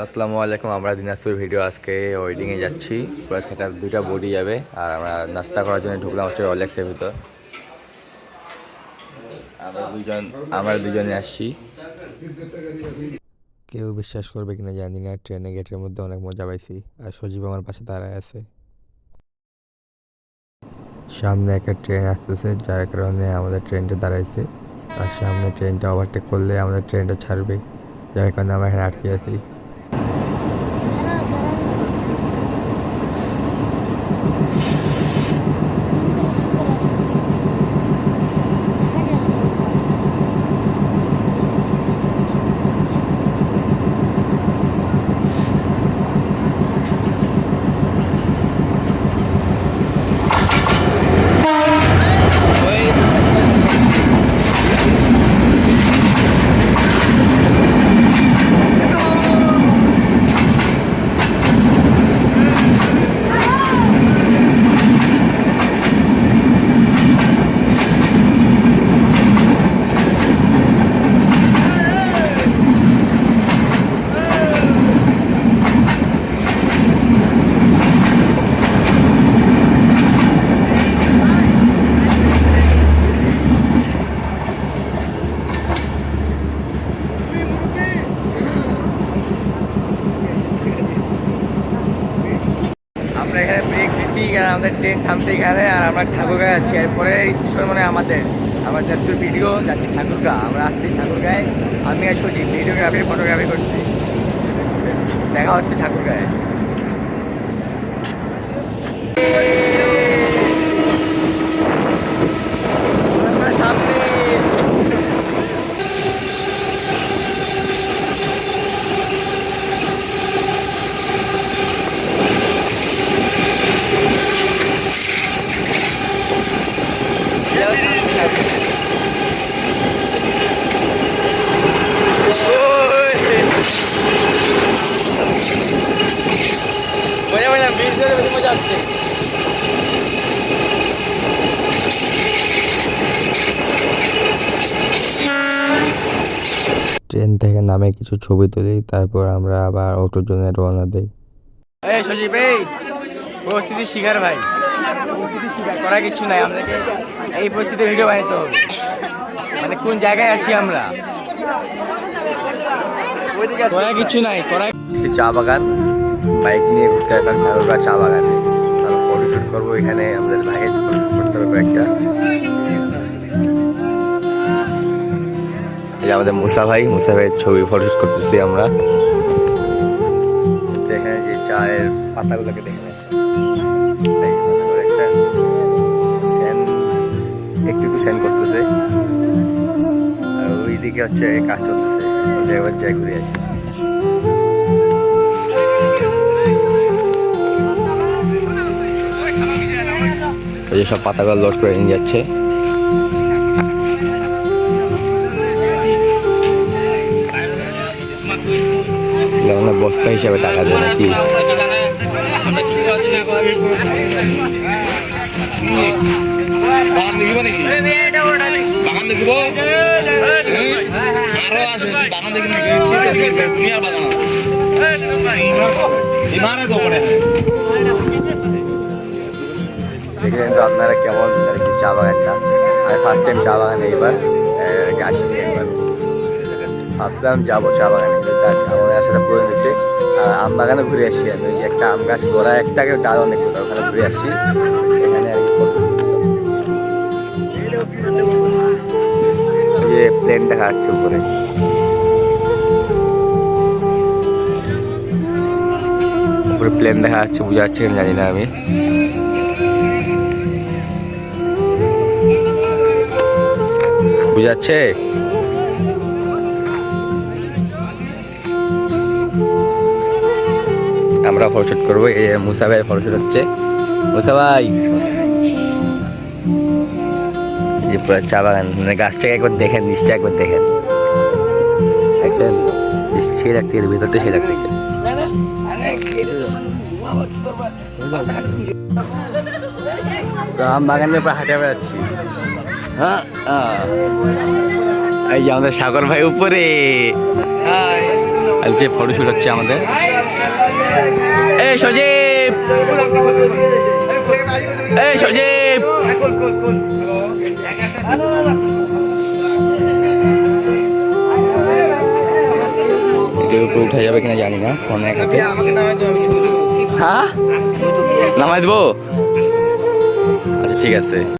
আসসালামু আলাইকুম। আমরা দিনাজপুর ভিডিও আজকে ওয়েডিংয়ে যাচ্ছি। পুরো সেটা দুইটা বডি যাবে আর আমরা নাস্তা করার জন্য ঢুকলাম হচ্ছে রলেক্সের ভিতর। আমরা দুজনে আসছি। কেউ বিশ্বাস করবে কিনা জানি না, ট্রেনে গেটের মধ্যে অনেক মজা পাইছি। আর সজীব আমার পাশে দাঁড়ায় আছে। সামনে একটা ট্রেন আসতেছে, যার কারণে আমাদের ট্রেনটা দাঁড়াইছে। আর সামনে ট্রেনটা ওভারটেক করলে আমাদের ট্রেনটা ছাড়বে, যার কারণে আমরা এখানে আটকে আছি। আমরা এখানে ব্রেক দিচ্ছি, কারণ আমাদের ট্রেন থামছে এখানে। আর আমরা ঠাকুরগাঁও যাচ্ছি। এরপরে স্টেশন মানে আমার যাচ্ছে ভিডিও যাচ্ছি ঠাকুরগাঁও। আমরা আসছি ঠাকুরগাঁয়ে, আমি আর সজীব ফটোগ্রাফি করছি। দেখা হচ্ছে ঠাকুরগাঁয়ে। সামনে মজা ব্রিজ ধরে বেশি মজা হচ্ছে। ট্রেন থেকে নামে কিছু ছবি তুলি, তারপর আমরা আবার অটোর জন্য রওনা দেই। এই সজীব, এই পরিস্থিতি শিকার ভাই, পরিস্থিতি শিকার করা কিছু নাই। আমাদেরকে এই পরিস্থিতি ভিডিও বানাইতে হবে। মানে কোন জায়গায় আছি আমরা, করা কিছু নাই। চা বাগান, বাইক নিয়ে ঘুরতে আসলাম ঠাকুরগাঁও চা বাগানে। তারপর ফটোশ্যুট করবো এখানে। আমাদের ভাইয়ের ফটোশ্যুট করতে হবে একটা। এই যে আমাদের মুসা ভাইয়ের ছবি ফটোশ্যুট করতেছি আমরা। দেখেন যে চায়ের পাতাগুলোকে দেখেন, একটু সেন্ড করতেছে। আর ওইদিকে হচ্ছে কাজ চলতেছে, এবার যাই ঘুরে আসি। এই সব পাতাগুলো লোড করে নিয়ে যাচ্ছে। বস্তা হিসাবে টাকা দেয় নাকি? দেখলেন তো আপনারা কেমন আর কি চা বাগানটা। আমি ফার্স্ট টাইম চা বাগানে এইবার আসিনি। একবার ভাবছিলাম যাবো চা বাগানে, কিন্তু আমাদের আসাটা পুরো হয়েছে। আর আম বাগানে ঘুরে আসছি আমি। ওই যে একটা আম গাছ গোড়া একটাকে ডাল অনেক কোথাও, ওখানে ঘুরে আসছি। এখানে আর কি যে প্লেন দেখা যাচ্ছে উপরে, প্লেন দেখা যাচ্ছে, বোঝা যাচ্ছে কিনা জানি না আমি। বুঝাচ্ছে আমরা ফটোশুট করবো। এই মুসা ভাইয়ের ফটোশুট হচ্ছে। মুসা ভাই, এই পুরো চা বাগান, মানে গাছটাকে একবার দেখেন, নিচটা একবার দেখেন। দেখছেন সে লাগছে, এর ভিতরটা সে লাগতেছে। আম বাগানের উপর হাঁটে বেড়াচ্ছি। হ্যাঁ, এই যে আমাদের সাগর ভাই উপরে। আজকে ফটোশুট হচ্ছে আমাদের। এই সজীব, এই সজীব, এটার উপরে উঠা যাবে কিনা জানি না, ফোনে এক হাতে। হ্যাঁ নামাই দেবো, আচ্ছা ঠিক আছে।